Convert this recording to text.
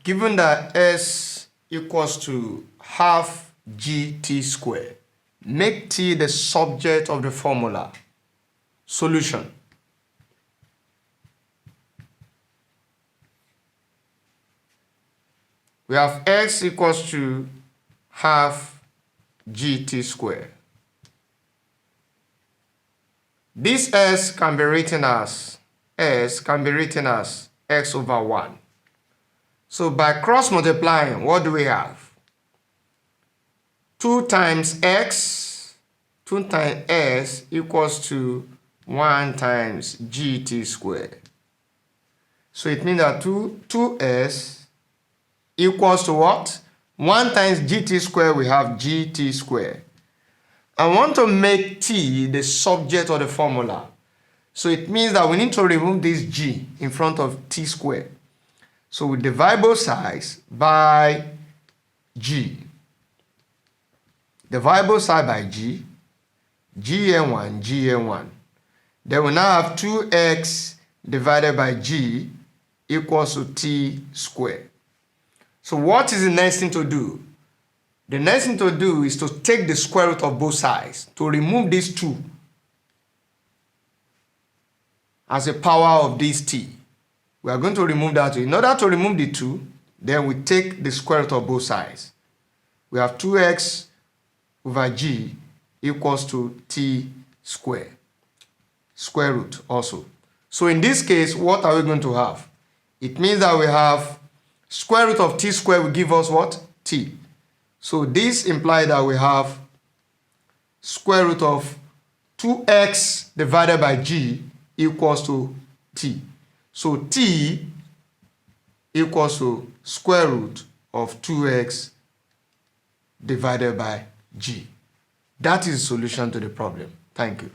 Given that s equals to half gt squared, make t the subject of the formula. Solution. We have x equals to half gt squared. This s can be written as x over 1. So by cross multiplying, what do we have? 2 times x, 2 times s equals to 1 times gt squared. So it means that 2s equals to what? 1 times gt squared, we have gt squared. I want to make t the subject of the formula. So it means that we need to remove this g in front of t squared. So we divide both sides by g. Divide both sides by g. gn1, gn1. Then we now have 2x divided by g equals to t squared. So what is the next thing to do? The next thing to do is to take the square root of both sides to remove these 2 as a power of this t. We are going to remove that 2. In order to remove the 2, then we take the square root of both sides. We have 2x over g equals to t squared. Square root also. So in this case, what are we going to have? It means that we have square root of t squared will give us what? T. So this implies that we have square root of 2x divided by g equals to t. So t equals to square root of 2x divided by g. That is the solution to the problem. Thank you.